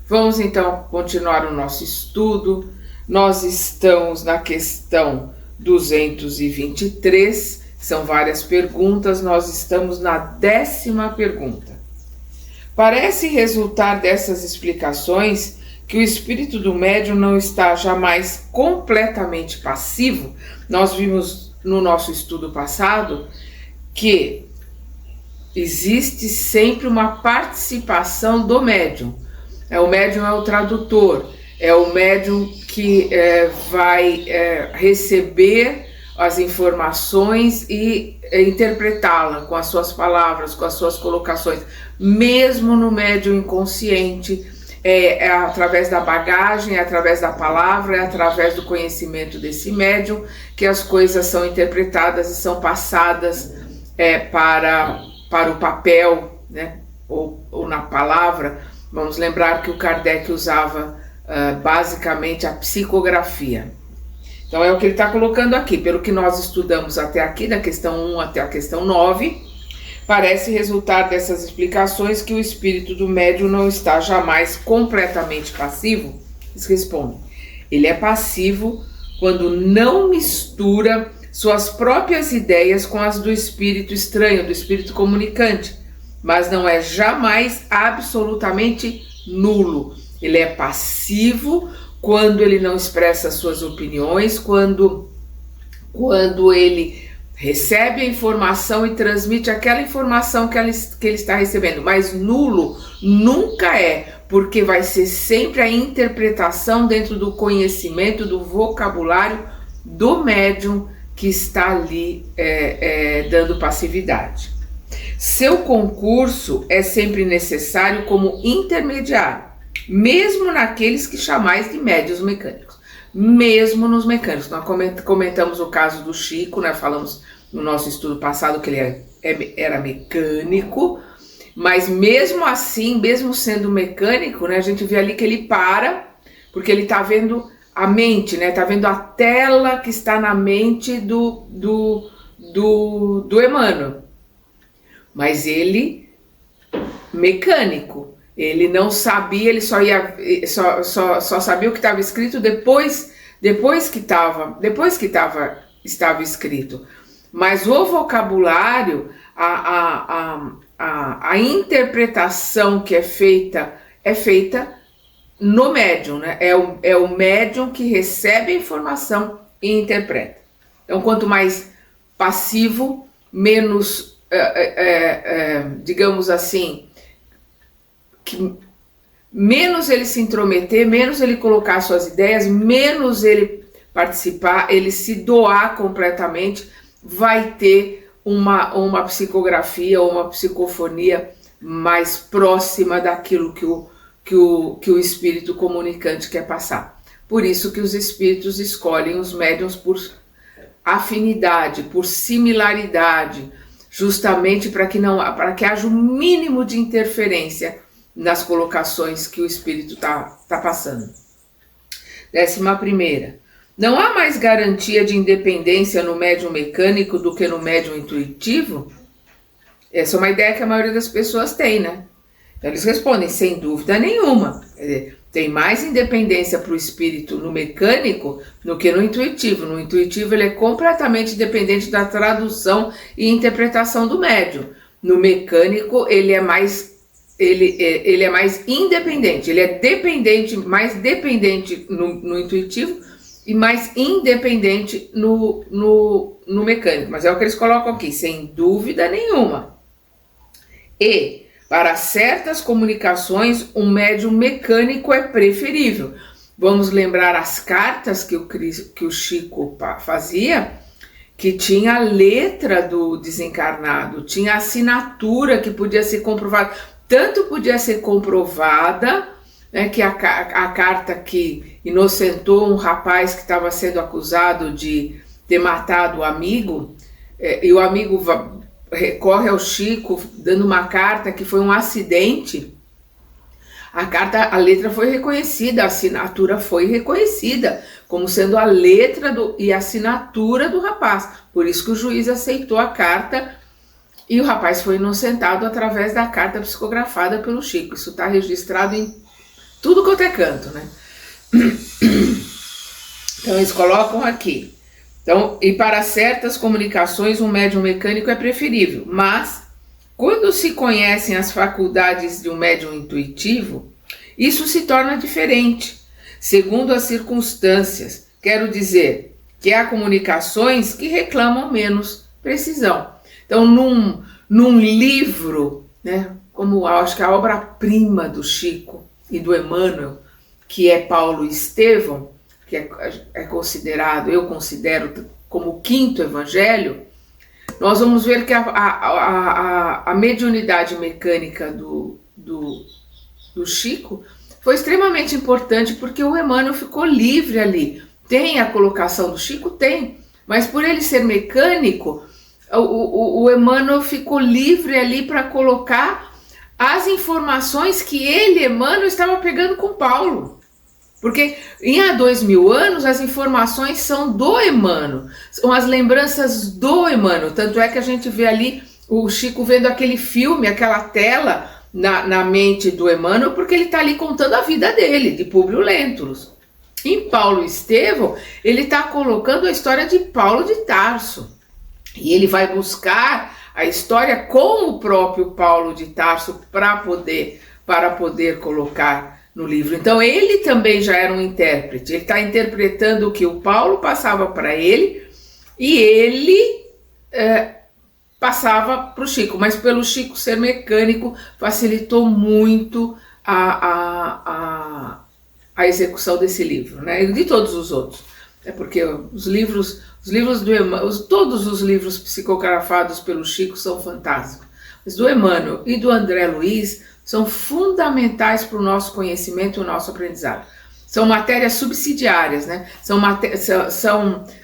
Vamos então continuar o nosso estudo. Nós estamos na questão 223, são várias perguntas, nós estamos na 10ª pergunta. Parece resultar dessas explicações que o espírito do médium não está jamais completamente passivo. Nós vimos no nosso estudo passado que existe sempre uma participação do médium. O médium é o tradutor, é o médium que vai receber as informações e interpretá-la com as suas palavras, com as suas colocações, mesmo no médium inconsciente, é através da bagagem, é através da palavra, é através do conhecimento desse médium que as coisas são interpretadas e são passadas para o papel, né, ou na palavra. Vamos lembrar que o Kardec usava basicamente a psicografia. Então é o que ele está colocando aqui. Pelo que nós estudamos até aqui, da questão 1 até a questão 9, parece resultar dessas explicações que o espírito do médium não está jamais completamente passivo. Eles respondem: ele é passivo quando não mistura suas próprias ideias com as do espírito estranho, do espírito comunicante, mas não é jamais absolutamente nulo. Ele é passivo quando ele não expressa suas opiniões, quando ele recebe a informação e transmite aquela informação que ele está recebendo, mas nulo nunca é, porque vai ser sempre a interpretação dentro do conhecimento, do vocabulário do médium que está ali dando passividade. Seu concurso é sempre necessário como intermediário, mesmo naqueles que chamais de médiuns mecânicos. Mesmo nos mecânicos. Nós comentamos o caso do Chico, né? Falamos no nosso estudo passado que ele era mecânico, mas mesmo assim, mesmo sendo mecânico, né, a gente vê ali que ele para, porque ele está vendo a mente, né? Está vendo a tela que está na mente do Emmanuel. Mas ele, mecânico, ele não sabia, ele só sabia o que estava escrito depois que estava escrito. Mas o vocabulário, a interpretação que é feita no médium, né? É o médium que recebe a informação e interpreta. Então, quanto mais passivo, menos digamos assim, que menos ele se intrometer, menos ele colocar suas ideias, menos ele participar, ele se doar completamente, vai ter uma psicografia ou uma psicofonia mais próxima daquilo que o espírito comunicante quer passar. Por isso que os espíritos escolhem os médiuns por afinidade, por similaridade, justamente para que haja o mínimo de interferência nas colocações que o espírito está passando. 11ª. Não há mais garantia de independência no médium mecânico do que no médium intuitivo? Essa é uma ideia que a maioria das pessoas tem, né? Então eles respondem, sem dúvida nenhuma. Quer dizer, tem mais independência para o espírito no mecânico do que no intuitivo. No intuitivo ele é completamente dependente da tradução e interpretação do médium. No mecânico ele é mais independente. Ele é mais dependente no intuitivo e mais independente no mecânico. Mas é o que eles colocam aqui, sem dúvida nenhuma. E para certas comunicações, um médium mecânico é preferível. Vamos lembrar as cartas que o Chico fazia, que tinha a letra do desencarnado, tinha a assinatura que podia ser comprovada. Tanto podia ser comprovada, né, que a carta que inocentou um rapaz que estava sendo acusado de ter matado o amigo, e o amigo recorre ao Chico dando uma carta que foi um acidente. A letra foi reconhecida, a assinatura foi reconhecida como sendo a letra e a assinatura do rapaz. Por isso que o juiz aceitou a carta e o rapaz foi inocentado através da carta psicografada pelo Chico. Isso está registrado em tudo quanto é canto, né? Então eles colocam aqui. Então, e para certas comunicações um médium mecânico é preferível, mas quando se conhecem as faculdades de um médium intuitivo, isso se torna diferente, segundo as circunstâncias. Quero dizer que há comunicações que reclamam menos precisão. Então, num livro, né, como acho que a obra-prima do Chico e do Emmanuel, que é Paulo Estevão, que é considerado, eu considero como o quinto evangelho, nós vamos ver que a mediunidade mecânica do Chico foi extremamente importante, porque o Emmanuel ficou livre ali. Tem a colocação do Chico? Tem, mas por ele ser mecânico, o Emmanuel ficou livre ali para colocar as informações que ele, Emmanuel, estava pegando com Paulo. Porque há 2000 anos as informações são do Emmanuel, são as lembranças do Emmanuel. Tanto é que a gente vê ali o Chico vendo aquele filme, aquela tela na mente do Emmanuel, porque ele está ali contando a vida dele, de Públio Lentulus. Em Paulo Estevão, ele está colocando a história de Paulo de Tarso. E ele vai buscar a história com o próprio Paulo de Tarso para poder colocar no livro. Então ele também já era um intérprete, ele está interpretando o que o Paulo passava para ele e ele passava para o Chico, mas pelo Chico ser mecânico facilitou muito a execução desse livro, né? E de todos os outros, porque os livros do Emmanuel, todos os livros psicografados pelo Chico são fantásticos, mas do Emmanuel e do André Luiz são fundamentais para o nosso conhecimento e o nosso aprendizado. São matérias subsidiárias, né?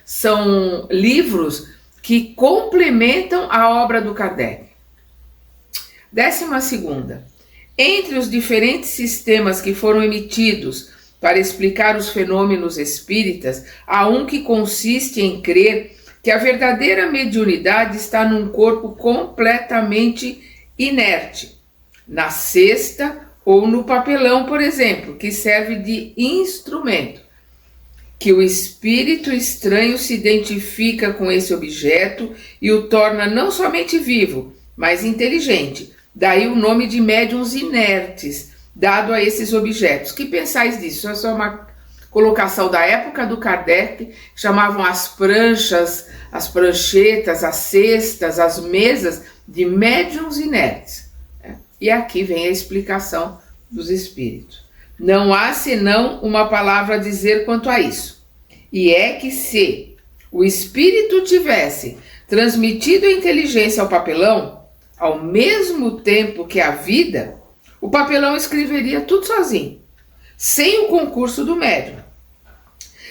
São livros que complementam a obra do Kardec. 12ª. Entre os diferentes sistemas que foram emitidos para explicar os fenômenos espíritas, há um que consiste em crer que a verdadeira mediunidade está num corpo completamente inerte, na cesta ou no papelão, por exemplo, que serve de instrumento, que o espírito estranho se identifica com esse objeto e o torna não somente vivo, mas inteligente. Daí o nome de médiuns inertes, dado a esses objetos. Que pensais disso? Essa é uma colocação da época do Kardec, chamavam as pranchas, as pranchetas, as cestas, as mesas de médiuns inertes. E aqui vem a explicação dos espíritos. Não há senão uma palavra a dizer quanto a isso. E é que se o espírito tivesse transmitido a inteligência ao papelão, ao mesmo tempo que a vida, o papelão escreveria tudo sozinho, sem o concurso do médium.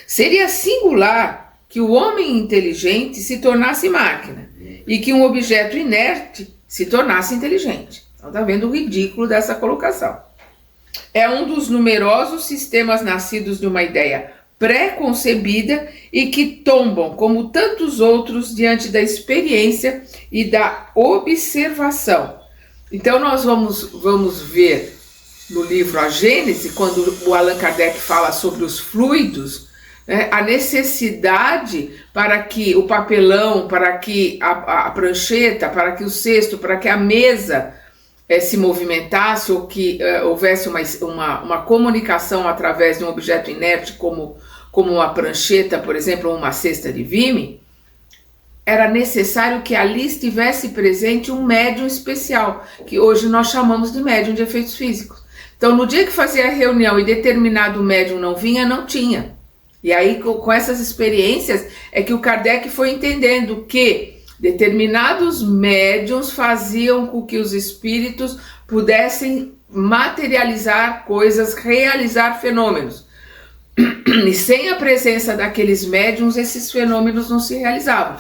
Seria singular que o homem inteligente se tornasse máquina e que um objeto inerte se tornasse inteligente. Então está vendo o ridículo dessa colocação. É um dos numerosos sistemas nascidos de uma ideia pré-concebida e que tombam, como tantos outros, diante da experiência e da observação. Então nós vamos ver no livro A Gênese, quando o Allan Kardec fala sobre os fluidos, né, a necessidade para que o papelão, para que a prancheta, para que o cesto, para que a mesa se movimentasse ou que houvesse uma comunicação através de um objeto inerte como uma prancheta, por exemplo, ou uma cesta de vime, era necessário que ali estivesse presente um médium especial, que hoje nós chamamos de médium de efeitos físicos. Então, no dia que fazia a reunião e determinado médium não vinha, não tinha. E aí, com essas experiências, é que o Kardec foi entendendo que determinados médiuns faziam com que os espíritos pudessem materializar coisas, realizar fenômenos. E sem a presença daqueles médiuns, esses fenômenos não se realizavam.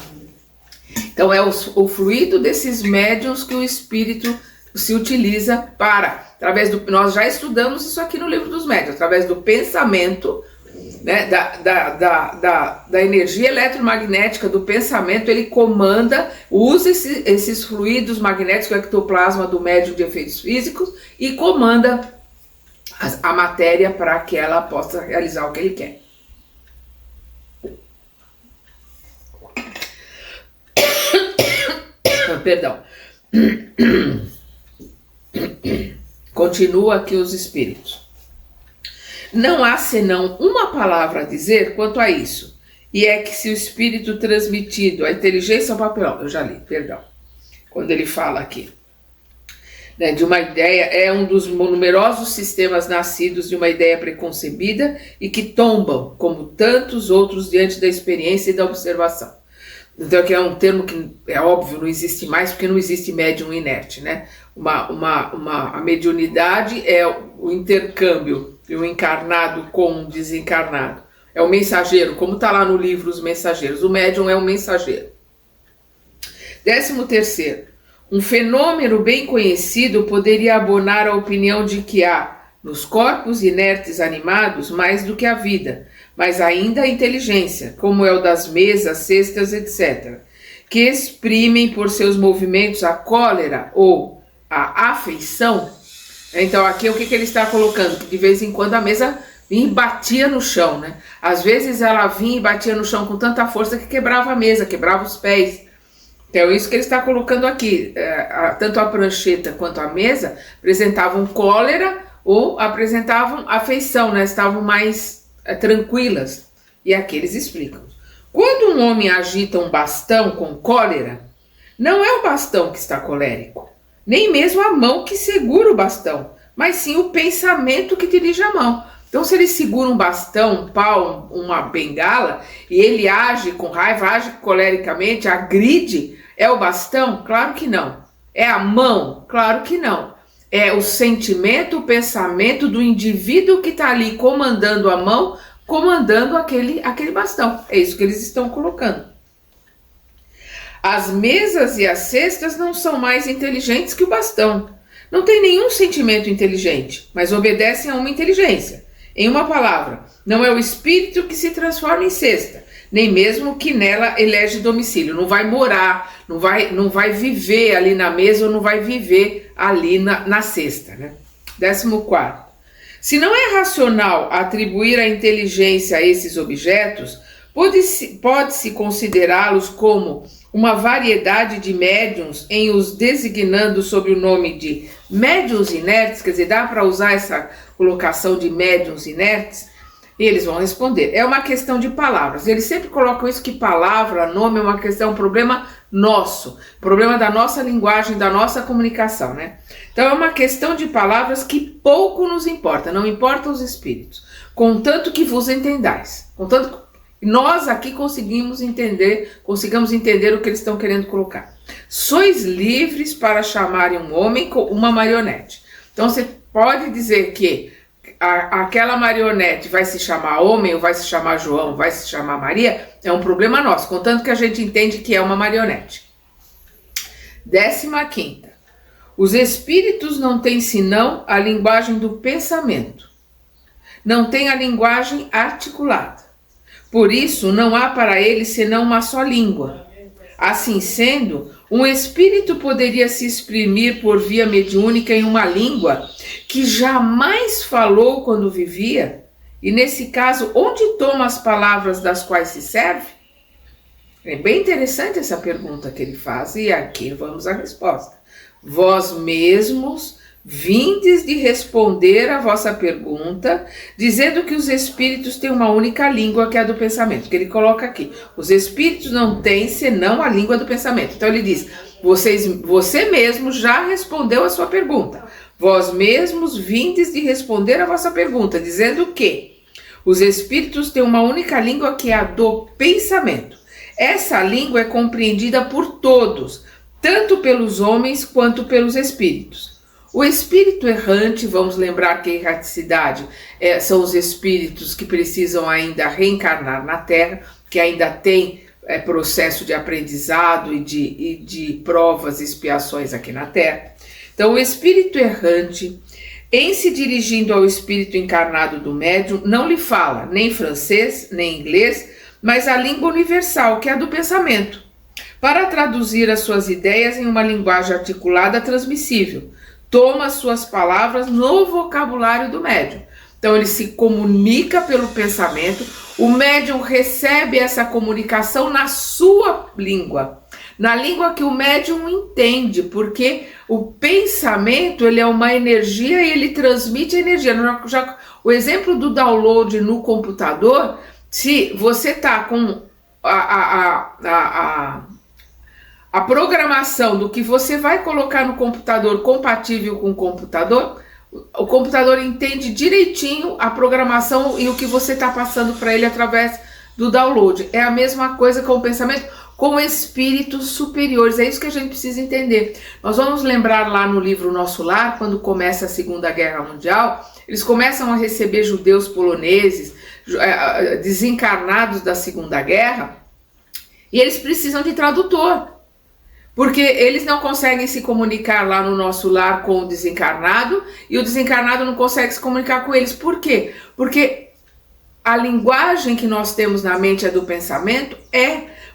Então é o fluido desses médiuns que o espírito se utiliza através do, nós já estudamos isso aqui no livro dos médiuns, através do pensamento, né, da energia eletromagnética do pensamento, ele comanda, usa esses fluidos magnéticos, o ectoplasma do médium de efeitos físicos, e comanda a matéria para que ela possa realizar o que ele quer. Perdão. Continua aqui os espíritos. Não há senão uma palavra a dizer quanto a isso, e é que se o espírito transmitido, a inteligência ao papel, eu já li, perdão, quando ele fala aqui, né, de uma ideia, é um dos numerosos sistemas nascidos de uma ideia preconcebida e que tombam, como tantos outros, diante da experiência e da observação. Então aqui é um termo que é óbvio, não existe mais, porque não existe médium inerte, né? A mediunidade é o intercâmbio de um encarnado com um desencarnado. É o mensageiro, como está lá no livro Os Mensageiros. O médium é o mensageiro. 13º. Um fenômeno bem conhecido poderia abonar a opinião de que há, nos corpos inertes animados, mais do que a vida, mas ainda a inteligência, como é o das mesas, cestas, etc., que exprimem por seus movimentos a cólera ou a afeição. Então aqui o que ele está colocando? Que de vez em quando a mesa vinha e batia no chão, né? Às vezes ela vinha e batia no chão com tanta força que quebrava a mesa, quebrava os pés. Então isso que ele está colocando aqui, tanto a prancheta quanto a mesa apresentavam cólera ou apresentavam afeição, né? Estavam mais tranquilas. E aqui eles explicam. Quando um homem agita um bastão com cólera, não é o bastão que está colérico, nem mesmo a mão que segura o bastão, mas sim o pensamento que dirige a mão. Então, se ele segura um bastão, um pau, uma bengala, e ele age com raiva, age colericamente, agride, é o bastão? Claro que não. É a mão? Claro que não. É o sentimento, o pensamento do indivíduo que está ali comandando a mão, comandando aquele bastão. É isso que eles estão colocando. As mesas e as cestas não são mais inteligentes que o bastão. Não tem nenhum sentimento inteligente, mas obedecem a uma inteligência. Em uma palavra, não é o espírito que se transforma em cesta, nem mesmo que nela elege domicílio. Não vai morar, não vai viver ali na mesa ou não vai viver ali na cesta, né? 14º. Se não é racional atribuir a inteligência a esses objetos, pode-se considerá-los como uma variedade de médiuns em os designando sob o nome de médiuns inertes, quer dizer, dá para usar essa colocação de médiuns inertes? E eles vão responder, é uma questão de palavras. Eles sempre colocam isso, que palavra, nome é uma questão, um problema nosso, problema da nossa linguagem, da nossa comunicação, né? Então é uma questão de palavras que pouco nos importa, não importa os espíritos, contanto que vos entendais, contanto que nós aqui consigamos entender o que eles estão querendo colocar. Sois livres para chamarem um homem com uma marionete. Então você pode dizer que aquela marionete vai se chamar homem, ou vai se chamar João, vai se chamar Maria, é um problema nosso, contanto que a gente entende que é uma marionete. 15ª. Os espíritos não têm senão a linguagem do pensamento. Não têm a linguagem articulada. Por isso, não há para eles senão uma só língua. Assim sendo, um espírito poderia se exprimir por via mediúnica em uma língua que jamais falou quando vivia? E nesse caso, onde toma as palavras das quais se serve? É bem interessante essa pergunta que ele faz, e aqui vamos à resposta. Vós mesmos vindes de responder a vossa pergunta, dizendo que os espíritos têm uma única língua, que é a do pensamento, que ele coloca aqui. Os espíritos não têm senão a língua do pensamento. Então ele diz, você mesmo já respondeu a sua pergunta. Vós mesmos vindes de responder a vossa pergunta, dizendo que os espíritos têm uma única língua, que é a do pensamento. Essa língua é compreendida por todos, tanto pelos homens quanto pelos espíritos. O espírito errante, vamos lembrar que a erraticidade são os espíritos que precisam ainda reencarnar na Terra, que ainda tem processo de aprendizado e de provas e expiações aqui na Terra. Então, o espírito errante, em se dirigindo ao espírito encarnado do médium, não lhe fala nem francês, nem inglês, mas a língua universal, que é a do pensamento, para traduzir as suas ideias em uma linguagem articulada transmissível. toma suas palavras no vocabulário do médium. Então ele se comunica pelo pensamento, o médium recebe essa comunicação na sua língua, na língua que o médium entende, porque o pensamento ele é uma energia e ele transmite energia. O exemplo do download no computador, se você está com a programação do que você vai colocar no computador compatível com o computador entende direitinho a programação e o que você está passando para ele através do download. É a mesma coisa com o pensamento, com espíritos superiores. É isso que a gente precisa entender. Nós vamos lembrar lá no livro Nosso Lar, quando começa a Segunda Guerra Mundial, eles começam a receber judeus poloneses, desencarnados da Segunda Guerra, e eles precisam de tradutor. Porque eles não conseguem se comunicar lá no Nosso Lar com o desencarnado e o desencarnado não consegue se comunicar com eles. Por quê? Porque a linguagem que nós temos na mente é do pensamento,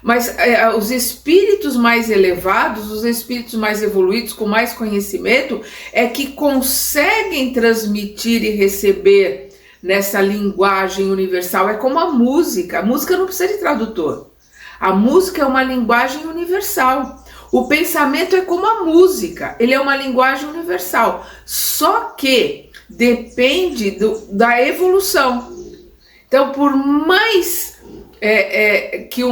mas os espíritos mais elevados, os espíritos mais evoluídos, com mais conhecimento, é que conseguem transmitir e receber nessa linguagem universal. É como a música não precisa de tradutor. A música é uma linguagem universal. O pensamento é como a música, ele é uma linguagem universal, só que depende da evolução. Então, por mais que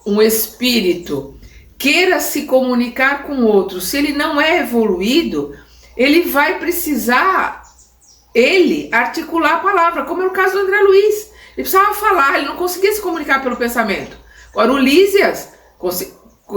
um espírito queira se comunicar com outro, se ele não é evoluído, ele vai precisar, articular a palavra, como é o caso do André Luiz. Ele precisava falar, ele não conseguia se comunicar pelo pensamento. Agora, o Lísias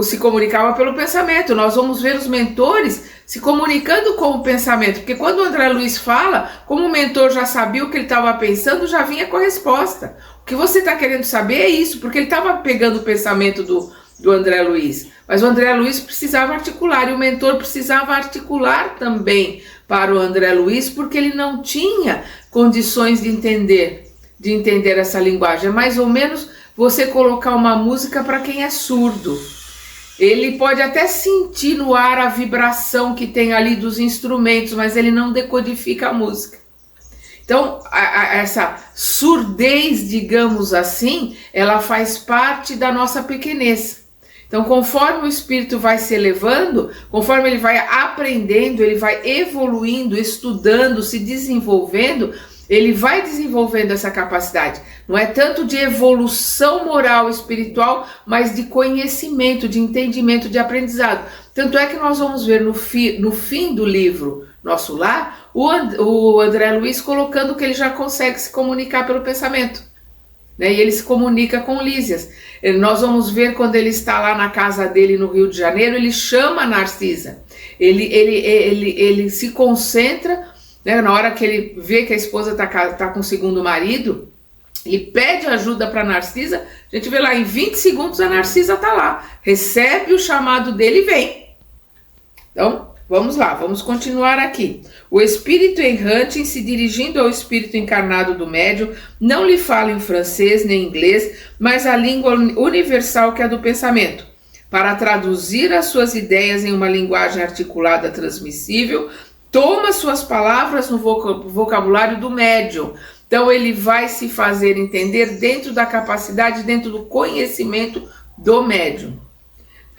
se comunicava pelo pensamento. Nós vamos ver os mentores se comunicando com o pensamento, porque quando o André Luiz fala, como o mentor já sabia o que ele estava pensando, já vinha com a resposta. O que você está querendo saber é isso, porque ele estava pegando o pensamento do André Luiz. Mas o André Luiz precisava articular, e o mentor precisava articular também para o André Luiz, porque ele não tinha condições de entender essa linguagem. É mais ou menos você colocar uma música para quem é surdo. Ele pode até sentir no ar a vibração que tem ali dos instrumentos, mas ele não decodifica a música. Então, essa surdez, digamos assim, ela faz parte da nossa pequenez. Então, conforme o espírito vai se elevando, conforme ele vai aprendendo, ele vai evoluindo, estudando, se desenvolvendo, ele vai desenvolvendo essa capacidade. Não é tanto de evolução moral espiritual, mas de conhecimento, de entendimento, de aprendizado. Tanto é que nós vamos ver no fim do livro Nosso Lar, o André Luiz colocando que ele já consegue se comunicar pelo pensamento. Né? E ele se comunica com Lísias. Nós vamos ver quando ele está lá na casa dele no Rio de Janeiro, ele chama a Narcisa. Ele se concentra, né? Na hora que ele vê que a esposa está com o segundo marido, ele pede ajuda para Narcisa. A gente vê lá, em 20 segundos a Narcisa está lá, recebe o chamado dele e vem. Então, vamos lá, vamos continuar aqui. O espírito errante, em se dirigindo ao espírito encarnado do médium, não lhe fala em francês nem inglês, mas a língua universal que é a do pensamento, para traduzir as suas ideias em uma linguagem articulada transmissível, toma suas palavras no vocabulário do médium. Então ele vai se fazer entender dentro da capacidade, dentro do conhecimento do médium.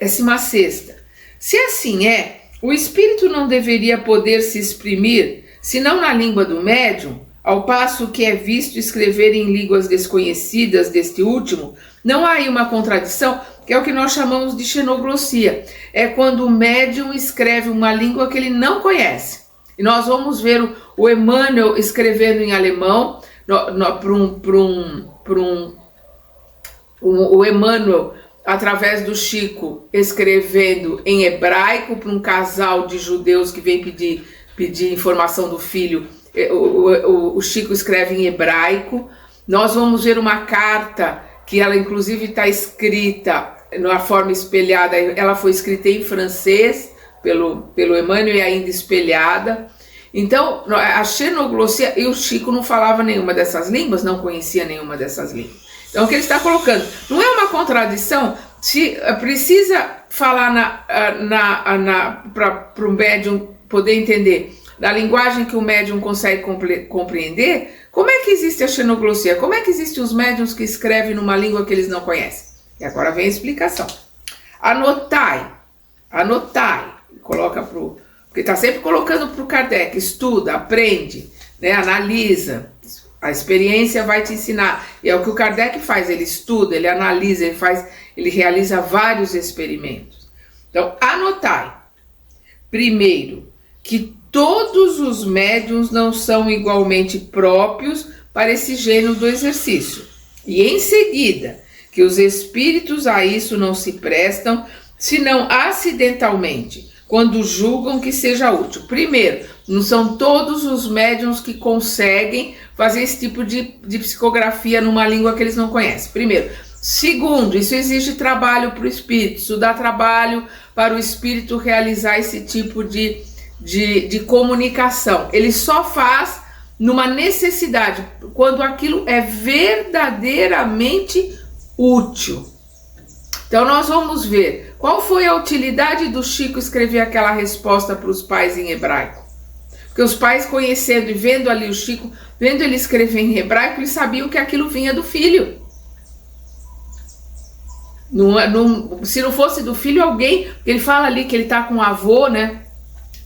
16ª. Se assim é, o espírito não deveria poder se exprimir, senão na língua do médium, ao passo que é visto escrever em línguas desconhecidas deste último. Não há aí uma contradição, que é o que nós chamamos de xenoglossia. É quando o médium escreve uma língua que ele não conhece. E nós vamos ver o Emmanuel escrevendo em alemão, o Emmanuel, através do Chico, escrevendo em hebraico para um casal de judeus que vem pedir informação do filho. O Chico escreve em hebraico. Nós vamos ver uma carta que ela inclusive está escrita na forma espelhada, ela foi escrita em francês pelo Emmanuel e ainda espelhada. Então, a xenoglossia, e o Chico não falava nenhuma dessas línguas, não conhecia nenhuma dessas línguas. Então, o que ele está colocando não é uma contradição, se precisa falar para o médium poder entender da linguagem que o médium consegue compreender, como é que existe a xenoglossia? Como é que existem os médiums que escrevem numa língua que eles não conhecem? E agora vem a explicação. Anotai, coloca porque está sempre colocando para o Kardec, estuda, aprende, né, analisa, a experiência vai te ensinar, e é o que o Kardec faz, ele estuda, ele analisa, ele realiza vários experimentos. Então, anotai, primeiro, que todos os médiuns não são igualmente próprios para esse gênero do exercício, e em seguida, que os espíritos a isso não se prestam, senão acidentalmente, quando julgam que seja útil. Primeiro, não são todos os médiuns que conseguem fazer esse tipo de psicografia numa língua que eles não conhecem. Primeiro. Segundo, isso exige trabalho para o espírito, isso dá trabalho para o espírito realizar esse tipo de comunicação. Ele só faz numa necessidade, quando aquilo é verdadeiramente útil. Então nós vamos ver qual foi a utilidade do Chico escrever aquela resposta para os pais em hebraico. Porque os pais, conhecendo e vendo ali o Chico, vendo ele escrever em hebraico, eles sabiam que aquilo vinha do filho. Se não fosse do filho, alguém, ele fala ali que ele está com o avô, né?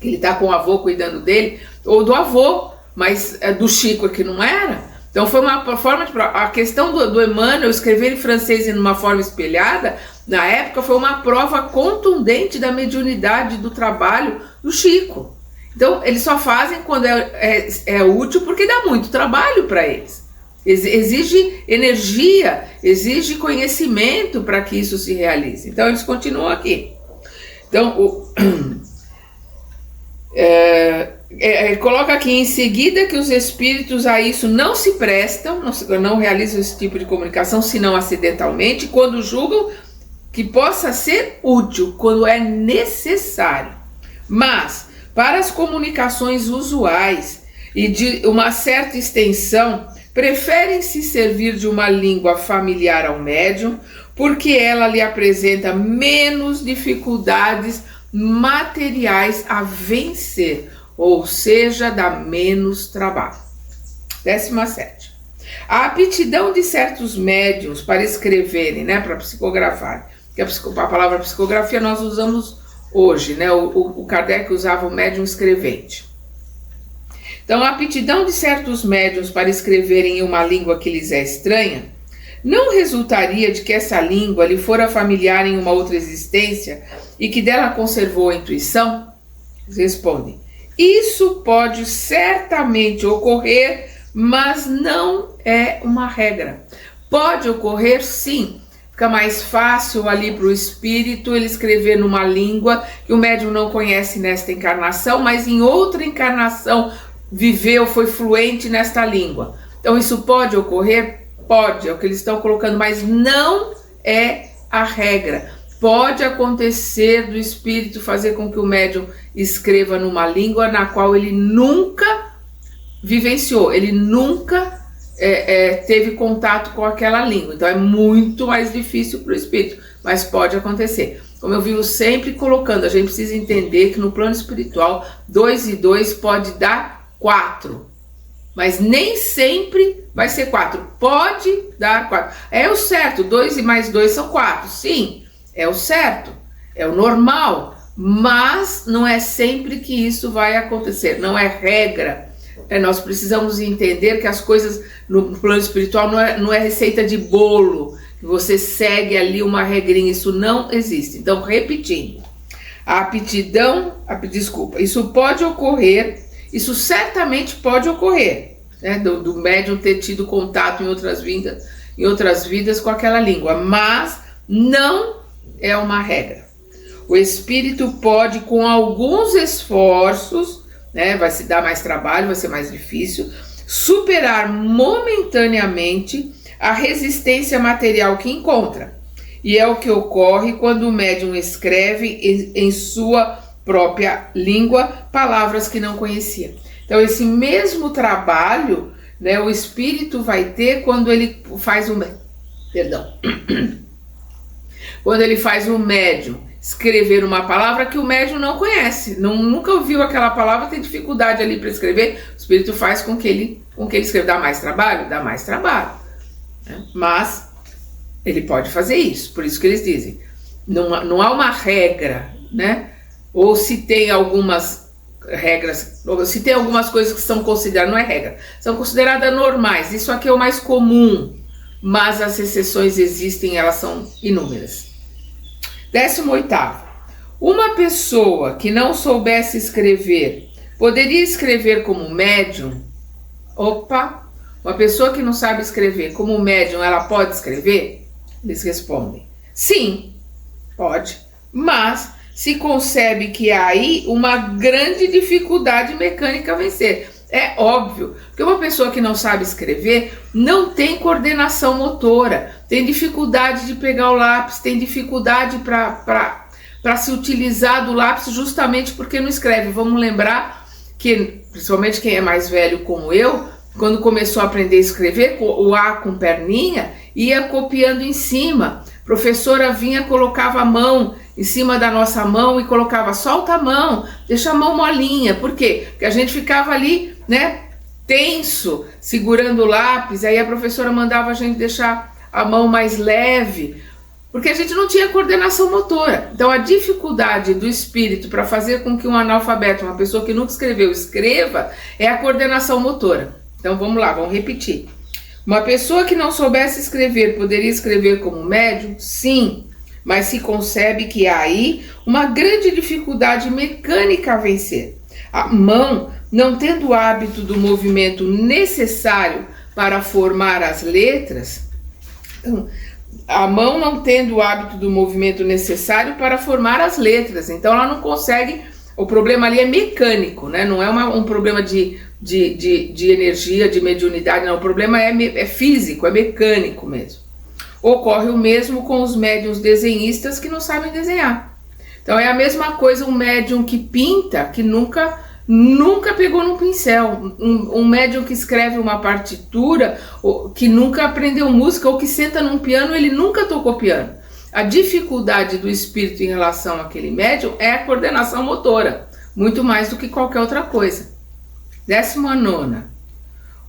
Que ele está com o avô cuidando dele, ou do avô, mas do Chico aqui não era. Então foi uma forma de... A questão do Emmanuel escrever em francês em uma forma espelhada, na época foi uma prova contundente da mediunidade do trabalho do Chico. Então eles só fazem quando é útil, porque dá muito trabalho para eles. Exige energia, exige conhecimento para que isso se realize. Então eles continuam aqui. Então coloca aqui em seguida que os espíritos a isso não se prestam, não realizam esse tipo de comunicação, senão acidentalmente, quando julgam que possa ser útil, quando é necessário. Mas, para as comunicações usuais e de uma certa extensão, preferem se servir de uma língua familiar ao médium, porque ela lhe apresenta menos dificuldades materiais a vencer, ou seja, dá menos trabalho. 17. A aptidão de certos médiuns para escreverem, né, para psicografar, que a palavra psicografia nós usamos hoje, né, o Kardec usava o médium escrevente. Então, a aptidão de certos médiuns para escreverem em uma língua que lhes é estranha, não resultaria de que essa língua lhe fora familiar em uma outra existência e que dela conservou a intuição? Eles respondem: isso pode certamente ocorrer, mas não é uma regra. Pode ocorrer, sim. Fica mais fácil ali para o espírito ele escrever numa língua que o médium não conhece nesta encarnação, mas em outra encarnação viveu, foi fluente nesta língua. Então isso pode ocorrer? Pode, é o que eles estão colocando, mas não é a regra. Pode acontecer do espírito fazer com que o médium escreva numa língua na qual ele nunca vivenciou, ele nunca teve contato com aquela língua. Então é muito mais difícil para o espírito, mas pode acontecer. Como eu vivo sempre colocando, a gente precisa entender que no plano espiritual 2 e 2 pode dar 4. Mas nem sempre vai ser 4. Pode dar 4. É o certo, 2 e mais 2 são 4. Sim, é o certo, é o normal. Mas não é sempre que isso vai acontecer, não é regra. Nós precisamos entender que as coisas no plano espiritual não é receita de bolo, que você segue ali uma regrinha, isso não existe. Então, repetindo, a aptidão, isso pode ocorrer, isso certamente pode ocorrer, né, do médium ter tido contato em outras vidas com aquela língua, mas não é uma regra. O espírito pode, com alguns esforços, né, vai se dar mais trabalho, vai ser mais difícil, superar momentaneamente a resistência material que encontra. E é o que ocorre quando o médium escreve em sua própria língua palavras que não conhecia. Então esse mesmo trabalho, né, o espírito vai ter quando ele faz quando ele faz um médium escrever uma palavra que o médium não conhece, nunca ouviu aquela palavra, tem dificuldade ali para escrever, o espírito faz com que ele escreva. Dá mais trabalho? Dá mais trabalho, né? Mas ele pode fazer isso, por isso que eles dizem, não há uma regra, né? Ou se tem algumas regras, ou se tem algumas coisas que são consideradas, não é regra, são consideradas normais, isso aqui é o mais comum, mas as exceções existem, elas são inúmeras. 18º. Uma pessoa que não soubesse escrever, poderia escrever como médium? Opa! Uma pessoa que não sabe escrever como médium, ela pode escrever? Eles respondem, sim, pode, mas se concebe que há aí uma grande dificuldade mecânica a vencer. É óbvio, porque uma pessoa que não sabe escrever não tem coordenação motora, tem dificuldade de pegar o lápis, tem dificuldade para se utilizar do lápis justamente porque não escreve. Vamos lembrar que, principalmente quem é mais velho como eu, quando começou a aprender a escrever, o A com perninha, ia copiando em cima. A professora vinha, colocava a mão em cima da nossa mão e colocava, solta a mão, deixa a mão molinha. Por quê? Porque a gente ficava ali, né, tenso, segurando o lápis, aí a professora mandava a gente deixar a mão mais leve, porque a gente não tinha coordenação motora. Então a dificuldade do espírito para fazer com que um analfabeto, uma pessoa que nunca escreveu, escreva, é a coordenação motora. Então vamos lá, vamos repetir. Uma pessoa que não soubesse escrever poderia escrever como médium? Sim, mas se concebe que há aí uma grande dificuldade mecânica a vencer. A mão, não tendo o hábito do movimento necessário para formar as letras, a mão não tendo o hábito do movimento necessário para formar as letras, então ela não consegue, o problema ali é mecânico, né? Não é um problema de energia, de mediunidade, não, o problema é físico, é mecânico mesmo. Ocorre o mesmo com os médiuns desenhistas que não sabem desenhar. Então é a mesma coisa um médium que pinta, que nunca pegou num pincel, um médium que escreve uma partitura, que nunca aprendeu música, ou que senta num piano, ele nunca tocou piano. A dificuldade do espírito em relação àquele médium é a coordenação motora, muito mais do que qualquer outra coisa. 19ª.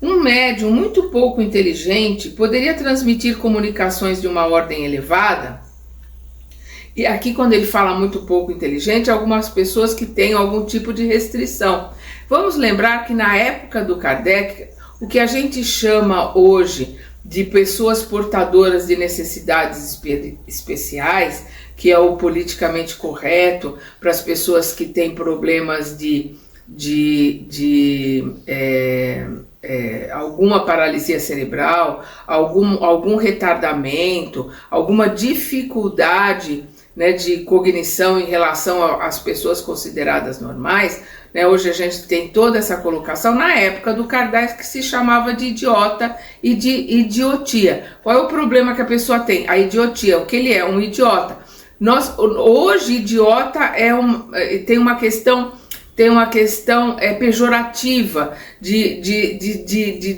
Um médium muito pouco inteligente poderia transmitir comunicações de uma ordem elevada? E aqui, quando ele fala muito pouco inteligente, algumas pessoas que têm algum tipo de restrição. Vamos lembrar que na época do Kardec, o que a gente chama hoje de pessoas portadoras de necessidades especiais, que é o politicamente correto para as pessoas que têm problemas alguma paralisia cerebral, algum retardamento, alguma dificuldade, né, de cognição em relação às pessoas consideradas normais, né? Hoje a gente tem toda essa colocação. Na época do Kardec, que se chamava de idiota e de idiotia. Qual é o problema que a pessoa tem? A idiotia, o que ele é? Um idiota. Hoje, idiota tem uma questão pejorativa, de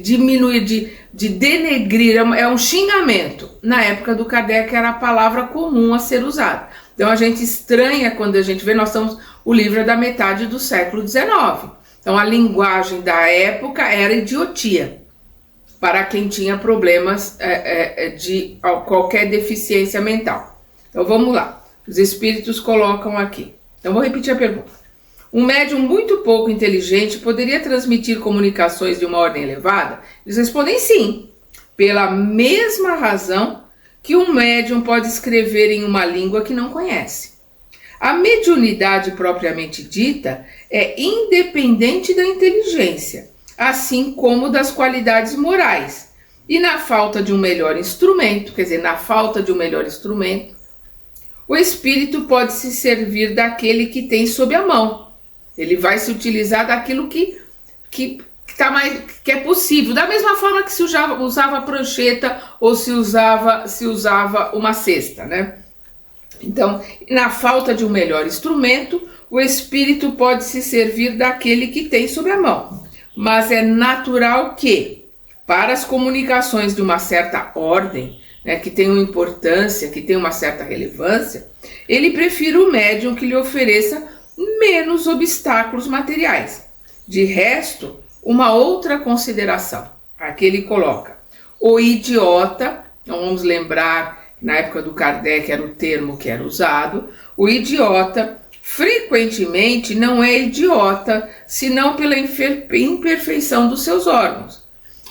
diminuir, de denegrir, é um xingamento. Na época do Kardec era a palavra comum a ser usada. Então a gente estranha quando a gente vê, o livro é da metade do século XIX. Então a linguagem da época era idiotia, para quem tinha problemas de qualquer deficiência mental. Então vamos lá, os espíritos colocam aqui. Então vou repetir a pergunta. Um médium muito pouco inteligente poderia transmitir comunicações de uma ordem elevada? Eles respondem sim, pela mesma razão que um médium pode escrever em uma língua que não conhece. A mediunidade propriamente dita é independente da inteligência, assim como das qualidades morais. E na falta de um melhor instrumento, o espírito pode se servir daquele que tem sob a mão. Ele vai se utilizar daquilo que é possível. Da mesma forma que se usava prancheta ou se usava uma cesta, né? Então, na falta de um melhor instrumento, o espírito pode se servir daquele que tem sob a mão. Mas é natural que, para as comunicações de uma certa ordem, né, que tem uma importância, que tem uma certa relevância, ele prefere o médium que lhe ofereça menos obstáculos materiais. De resto, uma outra consideração, aqui ele coloca: o idiota, então vamos lembrar que na época do Kardec era o termo que era usado, o idiota frequentemente não é idiota senão pela imperfeição dos seus órgãos,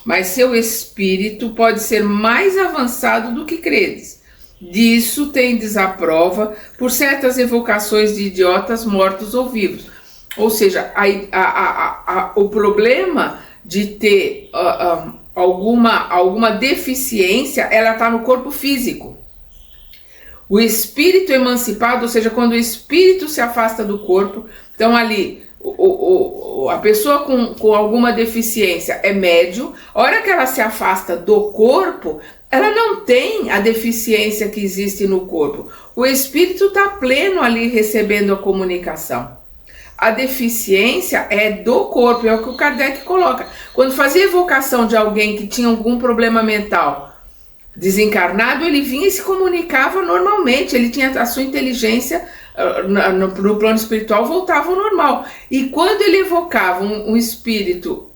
mas seu espírito pode ser mais avançado do que credes. Disso tendes a prova por certas evocações de idiotas mortos ou vivos. Ou seja, o problema de ter alguma deficiência, ela está no corpo físico. O espírito emancipado, ou seja, quando o espírito se afasta do corpo, então ali a pessoa com alguma deficiência é médium, a hora que ela se afasta do corpo, ela não tem a deficiência que existe no corpo. O espírito está pleno ali recebendo a comunicação. A deficiência é do corpo, é o que o Kardec coloca. Quando fazia evocação de alguém que tinha algum problema mental desencarnado, ele vinha e se comunicava normalmente, ele tinha a sua inteligência no plano espiritual voltava ao normal. E quando ele evocava um espírito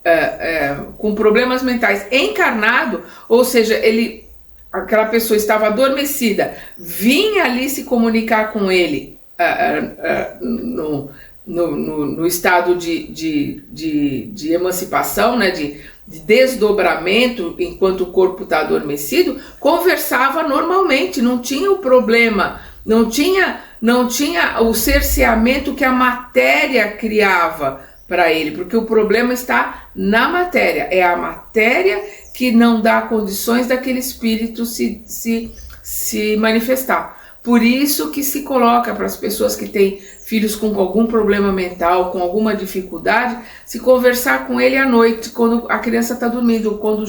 com problemas mentais encarnado, ou seja, aquela pessoa estava adormecida, vinha ali se comunicar com ele no estado de emancipação, né, de desdobramento, enquanto o corpo está adormecido, conversava normalmente, não tinha o problema, não tinha o cerceamento que a matéria criava para ele, porque o problema está na matéria, é a matéria que não dá condições daquele espírito se manifestar. Por isso que se coloca para as pessoas que têm filhos com algum problema mental, com alguma dificuldade, se conversar com ele à noite, quando a criança está dormindo, quando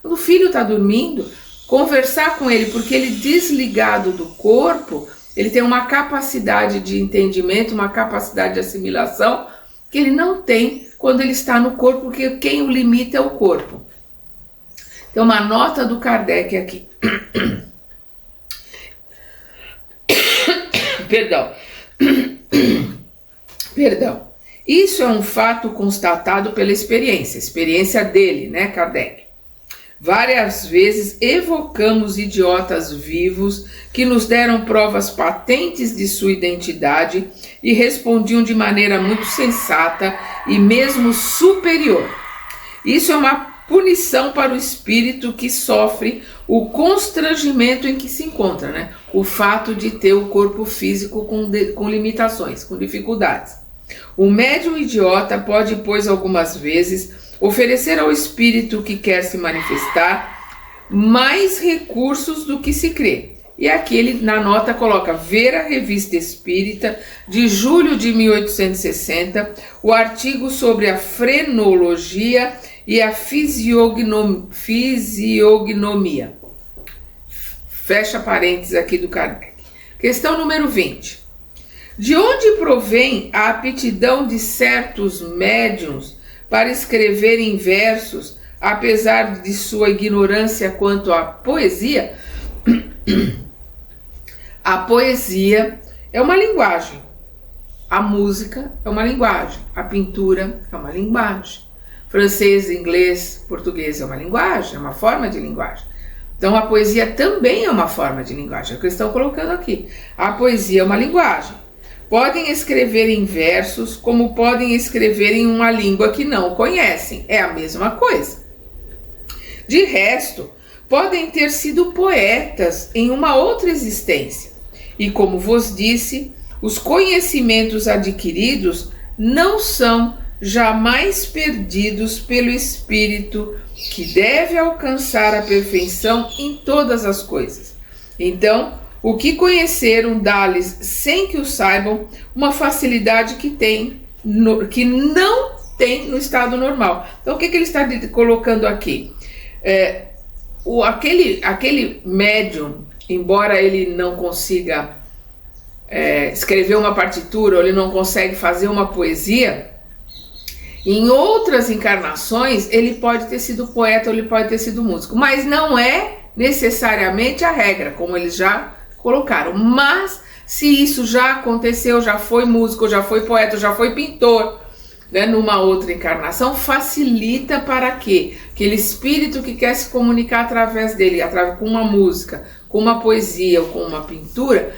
o filho está dormindo, conversar com ele, porque ele desligado do corpo, ele tem uma capacidade de entendimento, uma capacidade de assimilação que ele não tem quando ele está no corpo, porque quem o limita é o corpo. Tem uma nota do Kardec aqui. Perdão. Isso é um fato constatado pela experiência dele, né, Kardec? Várias vezes evocamos idiotas vivos que nos deram provas patentes de sua identidade e respondiam de maneira muito sensata e mesmo superior. Isso é uma punição para o espírito que sofre o constrangimento em que se encontra, né? O fato de ter o corpo físico com limitações, com dificuldades. O médium idiota pode, pois, algumas vezes, oferecer ao espírito que quer se manifestar mais recursos do que se crê. E aqui ele, na nota, coloca: ver a Revista Espírita, de julho de 1860, o artigo sobre a frenologia e a fisiognomia. Fecha parênteses aqui do Kardec. Questão número 20. De onde provém a aptidão de certos médiuns para escrever em versos, apesar de sua ignorância quanto à poesia? A poesia é uma linguagem, a música é uma linguagem, a pintura é uma linguagem, francês, inglês, português é uma linguagem, é uma forma de linguagem. Então a poesia também é uma forma de linguagem, é o que eles estão colocando aqui. A poesia é uma linguagem. Podem escrever em versos, como podem escrever em uma língua que não conhecem, é a mesma coisa. De resto, podem ter sido poetas em uma outra existência. E como vos disse, os conhecimentos adquiridos não são jamais perdidos pelo espírito que deve alcançar a perfeição em todas as coisas. Então, o que conheceram dá-lhes, sem que o saibam, uma facilidade que não tem no estado normal. Então, o que ele está colocando aqui? Aquele médium, embora ele não consiga escrever uma partitura, ou ele não consegue fazer uma poesia, em outras encarnações ele pode ter sido poeta ou ele pode ter sido músico, mas não é necessariamente a regra, como eles já colocaram. Mas se isso já aconteceu, já foi músico, já foi poeta, já foi pintor, né, numa outra encarnação, facilita para quê? Aquele espírito que quer se comunicar através dele, com uma música, com uma poesia ou com uma pintura,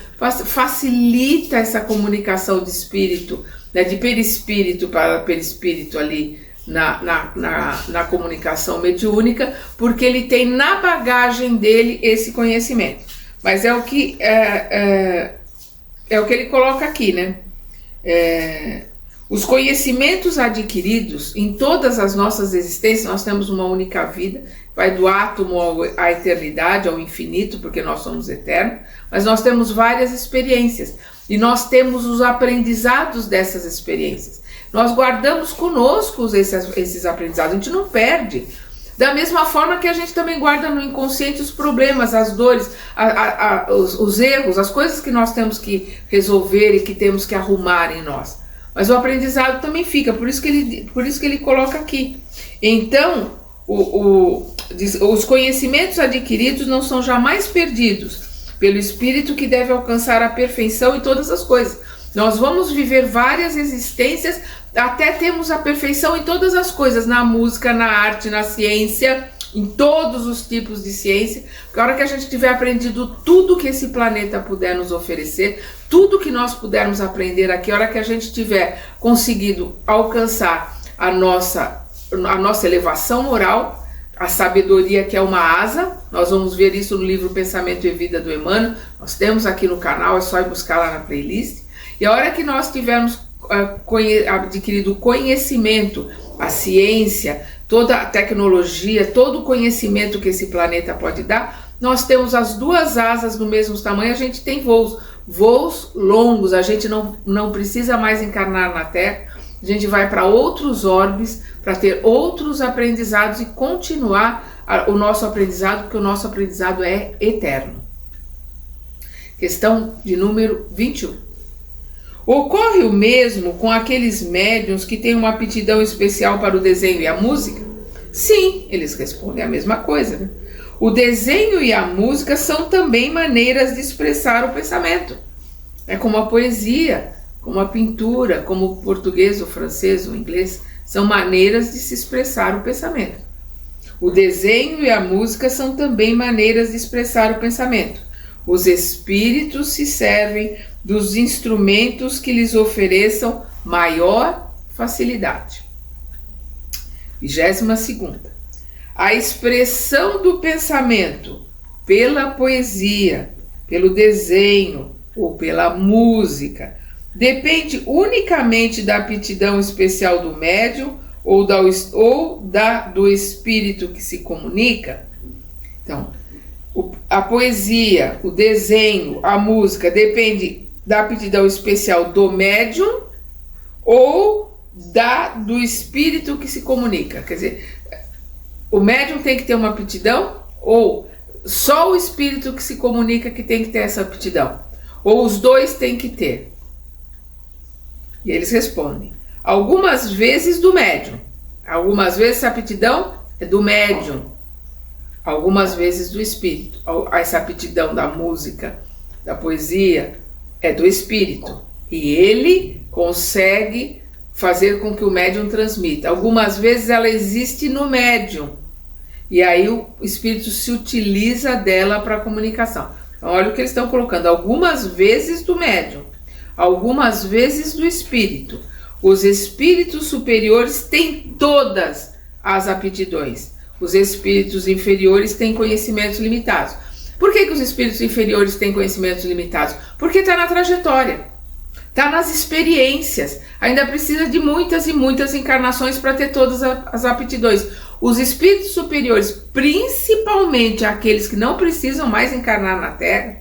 facilita essa comunicação de espírito, né, de perispírito para perispírito ali na comunicação mediúnica, porque ele tem na bagagem dele esse conhecimento. Mas é o que ele coloca aqui, né? Os conhecimentos adquiridos em todas as nossas existências, nós temos uma única vida, vai do átomo à eternidade, ao infinito, porque nós somos eternos, mas nós temos várias experiências e nós temos os aprendizados dessas experiências. Nós guardamos conosco esses aprendizados, a gente não perde. Da mesma forma que a gente também guarda no inconsciente os problemas, as dores, os erros, as coisas que nós temos que resolver e que temos que arrumar em nós. Mas o aprendizado também fica, por isso que ele coloca aqui. Então, os conhecimentos adquiridos não são jamais perdidos pelo espírito que deve alcançar a perfeição em todas as coisas. Nós vamos viver várias existências até termos a perfeição em todas as coisas, na música, na arte, na ciência, em todos os tipos de ciência. Porque a hora que a gente tiver aprendido tudo que esse planeta puder nos oferecer, tudo que nós pudermos aprender aqui, a hora que a gente tiver conseguido alcançar a nossa elevação moral, a sabedoria que é uma asa, nós vamos ver isso no livro Pensamento e Vida do Emmanuel, nós temos aqui no canal, é só ir buscar lá na playlist. E a hora que nós tivermos adquirido o conhecimento, a ciência, toda a tecnologia, todo o conhecimento que esse planeta pode dar, nós temos as duas asas do mesmo tamanho, a gente tem voos longos, a gente não precisa mais encarnar na Terra, a gente vai para outros orbes para ter outros aprendizados e continuar o nosso aprendizado, porque o nosso aprendizado é eterno. Questão de número 21. Ocorre o mesmo com aqueles médiuns que têm uma aptidão especial para o desenho e a música? Sim, eles respondem a mesma coisa, né? O desenho e a música são também maneiras de expressar o pensamento. É como a poesia, como a pintura, como o português, o francês, o inglês, são maneiras de se expressar o pensamento. O desenho e a música são também maneiras de expressar o pensamento. Os espíritos se servem dos instrumentos que lhes ofereçam maior facilidade. 22ª. A expressão do pensamento pela poesia, pelo desenho ou pela música depende unicamente da aptidão especial do médium ou do espírito que se comunica. Então, a poesia, o desenho, a música depende da aptidão especial do médium ou do espírito que se comunica. Quer dizer, o médium tem que ter uma aptidão ou só o espírito que se comunica que tem que ter essa aptidão? Ou os dois têm que ter? E eles respondem, algumas vezes do médium, algumas vezes essa aptidão é do médium, algumas vezes do espírito. Essa aptidão da música, da poesia, é do espírito. E ele consegue fazer com que o médium transmita. Algumas vezes ela existe no médium. E aí o espírito se utiliza dela para a comunicação. Então olha o que eles estão colocando. Algumas vezes do médium, algumas vezes do espírito. Os espíritos superiores têm todas as aptidões. Os espíritos inferiores têm conhecimentos limitados. Por que os espíritos inferiores têm conhecimentos limitados? Porque está na trajetória, está nas experiências. Ainda precisa de muitas e muitas encarnações para ter todas as aptidões. Os espíritos superiores, principalmente aqueles que não precisam mais encarnar na Terra,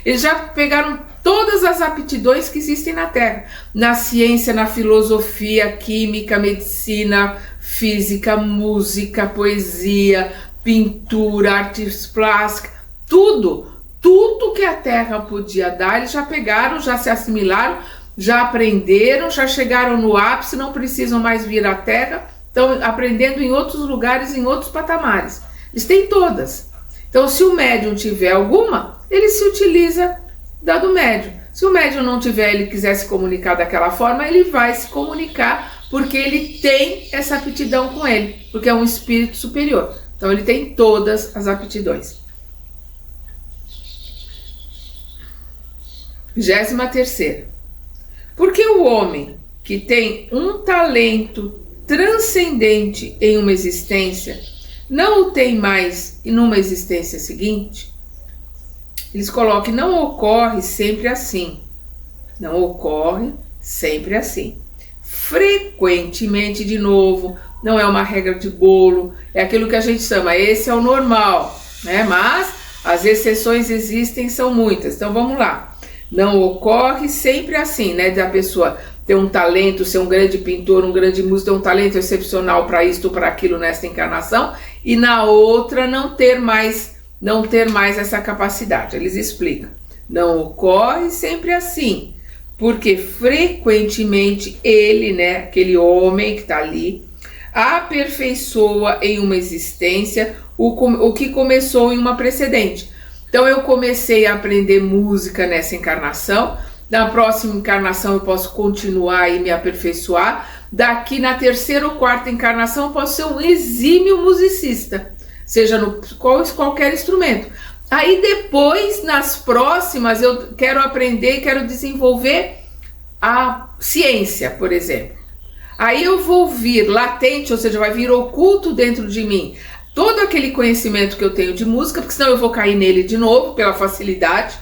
eles já pegaram todas as aptidões que existem na Terra. Na ciência, na filosofia, química, medicina, física, música, poesia, pintura, artes plásticas, tudo que a Terra podia dar, eles já pegaram, já se assimilaram, já aprenderam, já chegaram no ápice, não precisam mais vir à Terra, estão aprendendo em outros lugares, em outros patamares. Eles têm todas. Então, se o médium tiver alguma, ele se utiliza da do médium. Se o médium não tiver, ele quiser se comunicar daquela forma, ele vai se comunicar porque ele tem essa aptidão com ele, porque é um espírito superior. Então, ele tem todas as aptidões. 23ª. Porque o homem que tem um talento transcendente em uma existência não o tem mais e numa existência seguinte? Eles colocam, não ocorre sempre assim. Não ocorre sempre assim. Frequentemente, de novo, não é uma regra de bolo, é aquilo que a gente chama, esse é o normal, né? Mas as exceções existem, são muitas. Então vamos lá. Não ocorre sempre assim, né? Da pessoa ter um talento, ser um grande pintor, um grande músico, ter um talento excepcional para isto ou para aquilo nesta encarnação, e na outra não ter mais essa capacidade. Eles explicam. Não ocorre sempre assim, porque frequentemente ele, né, aquele homem que está ali, aperfeiçoa em uma existência o que começou em uma precedente. Então eu comecei a aprender música nessa encarnação, na próxima encarnação eu posso continuar e me aperfeiçoar, daqui na 3ª ou 4ª encarnação eu posso ser um exímio musicista, seja no qualquer instrumento. Aí depois, nas próximas, eu quero aprender e quero desenvolver a ciência, por exemplo. Aí eu vou vir latente, ou seja, vai vir oculto dentro de mim, todo aquele conhecimento que eu tenho de música, porque senão eu vou cair nele de novo, pela facilidade,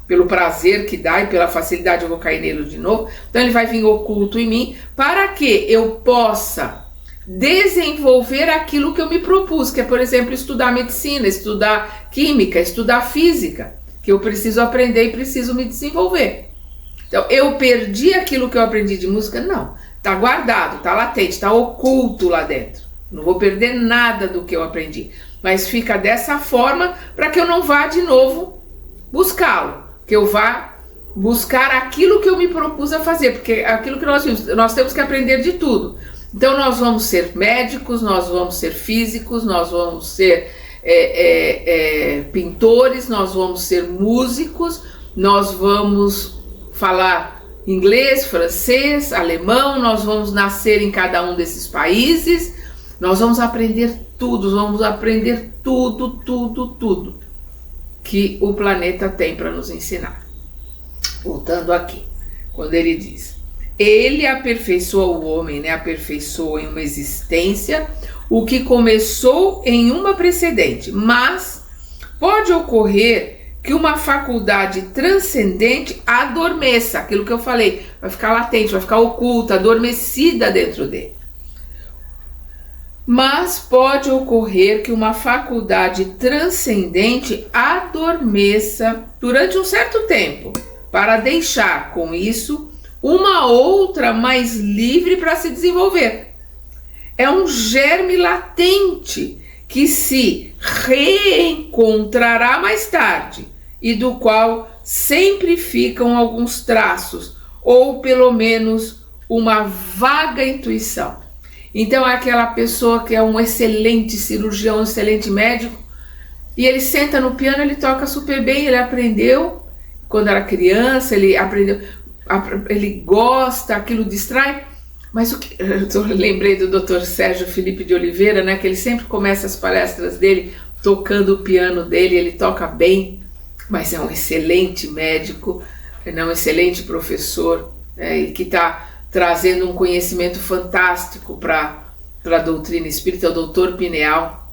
pelo prazer que dá e pela facilidade eu vou cair nele de novo. Então ele vai vir oculto em mim, para que eu possa desenvolver aquilo que eu me propus, que é, por exemplo, estudar medicina, estudar química, estudar física, que eu preciso aprender e preciso me desenvolver. Então, eu perdi aquilo que eu aprendi de música? Não. Está guardado, está latente, está oculto lá dentro. Não vou perder nada do que eu aprendi. Mas fica dessa forma para que eu não vá de novo buscá-lo. Que eu vá buscar aquilo que eu me propus a fazer. Porque aquilo que nós vimos, nós temos que aprender de tudo. Então nós vamos ser médicos, nós vamos ser físicos, nós vamos ser pintores, nós vamos ser músicos, nós vamos falar inglês, francês, alemão, nós vamos nascer em cada um desses países, nós vamos aprender tudo que o planeta tem para nos ensinar. Voltando aqui, quando ele diz, ele aperfeiçoa o homem, né? Aperfeiçoa em uma existência o que começou em uma precedente, mas pode ocorrer que uma faculdade transcendente adormeça, aquilo que eu falei, vai ficar latente, vai ficar oculta, adormecida dentro dele. Mas pode ocorrer que uma faculdade transcendente adormeça durante um certo tempo, para deixar com isso uma outra mais livre para se desenvolver. É um germe latente que se reencontrará mais tarde e do qual sempre ficam alguns traços, ou pelo menos uma vaga intuição. Então é aquela pessoa que é um excelente cirurgião, um excelente médico, e ele senta no piano, ele toca super bem, ele aprendeu quando era criança, ele aprendeu, ele gosta, aquilo distrai. Mas eu lembrei do Dr. Sérgio Felipe de Oliveira, né, que ele sempre começa as palestras dele tocando o piano dele, ele toca bem, mas é um excelente médico, é um excelente professor, e que está trazendo um conhecimento fantástico para a doutrina espírita, o Dr. Pineal.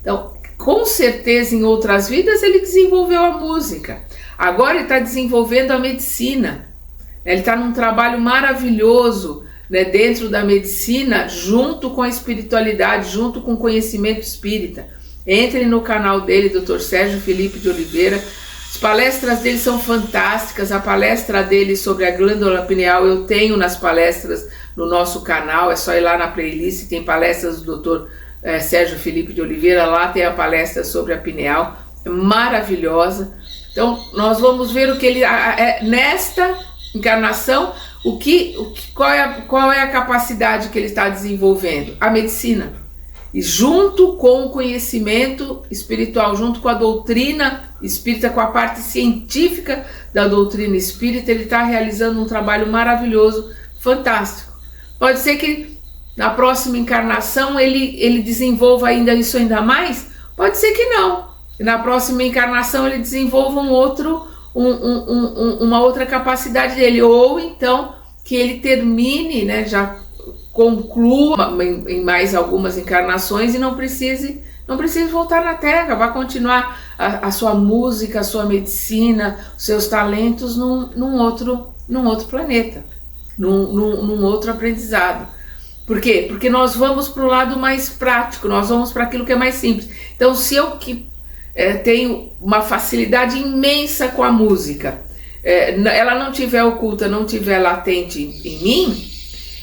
Então, com certeza em outras vidas ele desenvolveu a música, agora ele está desenvolvendo a medicina. Ele está num trabalho maravilhoso, né, dentro da medicina, junto com a espiritualidade, junto com o conhecimento espírita. Entrem no canal dele, Dr. Sérgio Felipe de Oliveira. As palestras dele são fantásticas. A palestra dele sobre a glândula pineal eu tenho nas palestras no nosso canal. É só ir lá na playlist, tem palestras do Dr. Sérgio Felipe de Oliveira. Lá tem a palestra sobre a pineal. É maravilhosa. Então, nós vamos ver o que ele... nesta encarnação, qual é a capacidade que ele está desenvolvendo? A medicina. E junto com o conhecimento espiritual, junto com a doutrina espírita, com a parte científica da doutrina espírita, ele está realizando um trabalho maravilhoso, fantástico. Pode ser que na próxima encarnação ele desenvolva isso ainda mais? Pode ser que não. E na próxima encarnação ele desenvolva uma outra capacidade dele. Ou então que ele termine, né, já conclua em mais algumas encarnações e não precise voltar na Terra, vai continuar a sua música, a sua medicina, os seus talentos num outro planeta, num outro aprendizado. Por quê? Porque nós vamos para o lado mais prático, nós vamos para aquilo que é mais simples. Então, se eu tenho uma facilidade imensa com a música, ela não tiver oculta, não tiver latente em mim,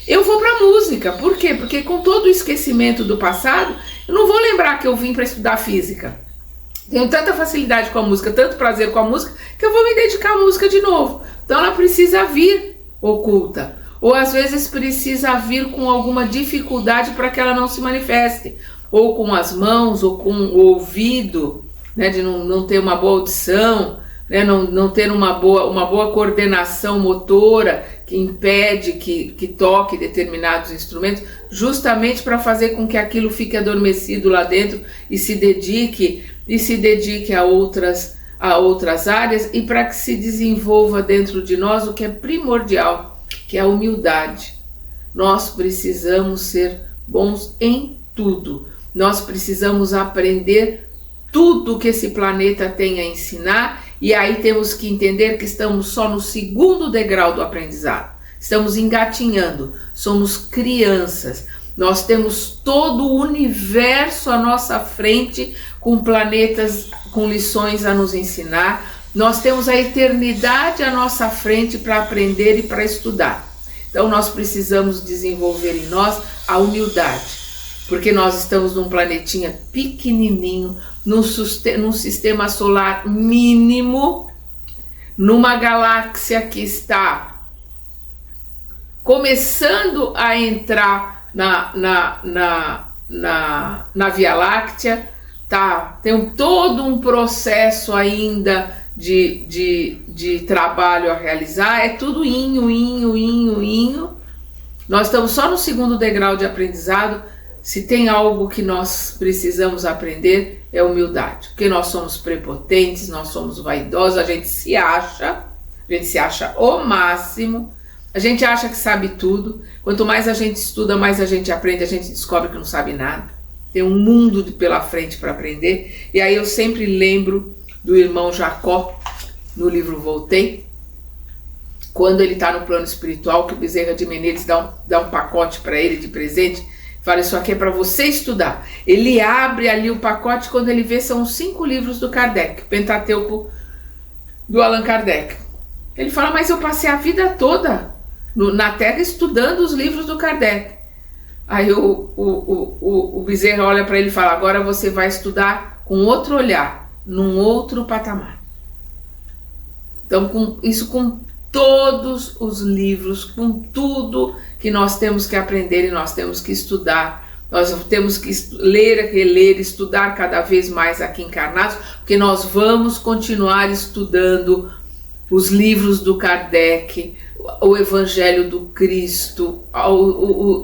eu vou para a música. Por quê? Porque com todo o esquecimento do passado, eu não vou lembrar que eu vim para estudar física. Tenho tanta facilidade com a música, tanto prazer com a música, que eu vou me dedicar à música de novo. Então ela precisa vir oculta. Ou às vezes precisa vir com alguma dificuldade para que ela não se manifeste. Ou com as mãos, ou com o ouvido, né, de não ter uma boa audição, né, não ter uma boa coordenação motora que impede que toque determinados instrumentos, justamente para fazer com que aquilo fique adormecido lá dentro e se dedique a outras áreas, e para que se desenvolva dentro de nós o que é primordial, que é a humildade. Nós precisamos ser bons em tudo. Nós precisamos aprender tudo que esse planeta tem a ensinar, e aí temos que entender que estamos só no segundo degrau do aprendizado. Estamos engatinhando, somos crianças. Nós temos todo o universo à nossa frente, com planetas, com lições a nos ensinar. Nós temos a eternidade à nossa frente para aprender e para estudar. Então nós precisamos desenvolver em nós a humildade, porque nós estamos num planetinha pequenininho, num sistema solar mínimo, numa galáxia que está começando a entrar na Via Láctea, tem todo um processo ainda de trabalho a realizar, é tudo inho. Nós estamos só no segundo degrau de aprendizado. Se tem algo que nós precisamos aprender, é humildade, porque nós somos prepotentes, nós somos vaidosos, a gente se acha o máximo, a gente acha que sabe tudo. Quanto mais a gente estuda, mais a gente aprende, a gente descobre que não sabe nada. Tem um mundo pela frente para aprender. E aí eu sempre lembro do irmão Jacó, no livro Voltei, quando ele está no plano espiritual, que o Bezerra de Menezes dá um pacote para ele de presente, fala: isso aqui é para você estudar. Ele abre ali o pacote, quando ele vê, são 5 livros do Kardec, Pentateuco do Allan Kardec. Ele fala: mas eu passei a vida toda na Terra estudando os livros do Kardec. Aí o Bezerra olha para ele e fala: agora você vai estudar com outro olhar, num outro patamar. Então, com todos os livros, com tudo que nós temos que aprender e nós temos que estudar, nós temos que ler, reler, estudar cada vez mais aqui encarnados, porque nós vamos continuar estudando os livros do Kardec, o Evangelho do Cristo,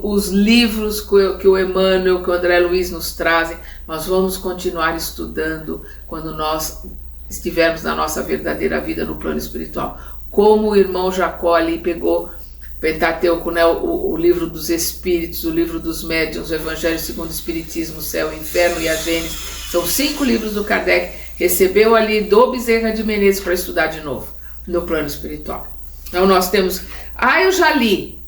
os livros que o Emmanuel, que o André Luiz nos trazem. Nós vamos continuar estudando quando nós estivermos na nossa verdadeira vida no plano espiritual. Como o irmão Jacó ali pegou Pentateuco, né, o livro dos Espíritos, o livro dos Médiuns, o Evangelho segundo o Espiritismo, o Céu, o Inferno e a Gênesis. São 5 livros do Kardec, recebeu ali do Bezerra de Menezes para estudar de novo no plano espiritual. Então nós temos, eu já li.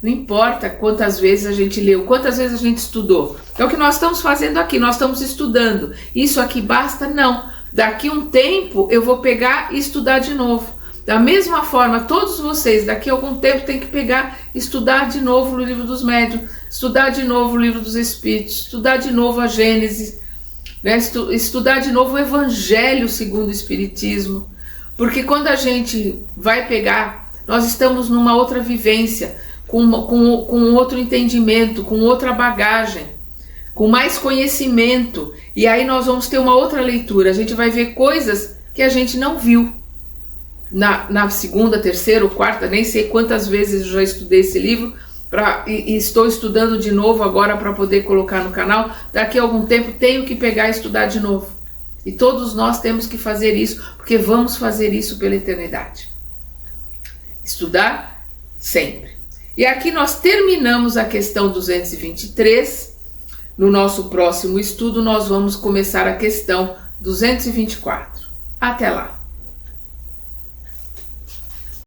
Não importa quantas vezes a gente leu, quantas vezes a gente estudou. É o que nós estamos fazendo aqui, nós estamos estudando. Isso aqui basta? Não. Daqui um tempo eu vou pegar e estudar de novo. Da mesma forma, todos vocês, daqui a algum tempo, tem que pegar e estudar de novo o livro dos Médiuns, estudar de novo o livro dos Espíritos, estudar de novo a Gênesis, né? Estudar de novo o Evangelho segundo o Espiritismo. Porque quando a gente vai pegar, nós estamos numa outra vivência, com outro entendimento, com outra bagagem, com mais conhecimento. E aí nós vamos ter uma outra leitura. A gente vai ver coisas que a gente não viu. Na segunda, terceira ou quarta, nem sei quantas vezes eu já estudei esse livro, e estou estudando de novo agora para poder colocar no canal. Daqui a algum tempo tenho que pegar e estudar de novo. E todos nós temos que fazer isso, porque vamos fazer isso pela eternidade. Estudar sempre. E aqui nós terminamos a questão 223. No nosso próximo estudo nós vamos começar a questão 224. Até lá!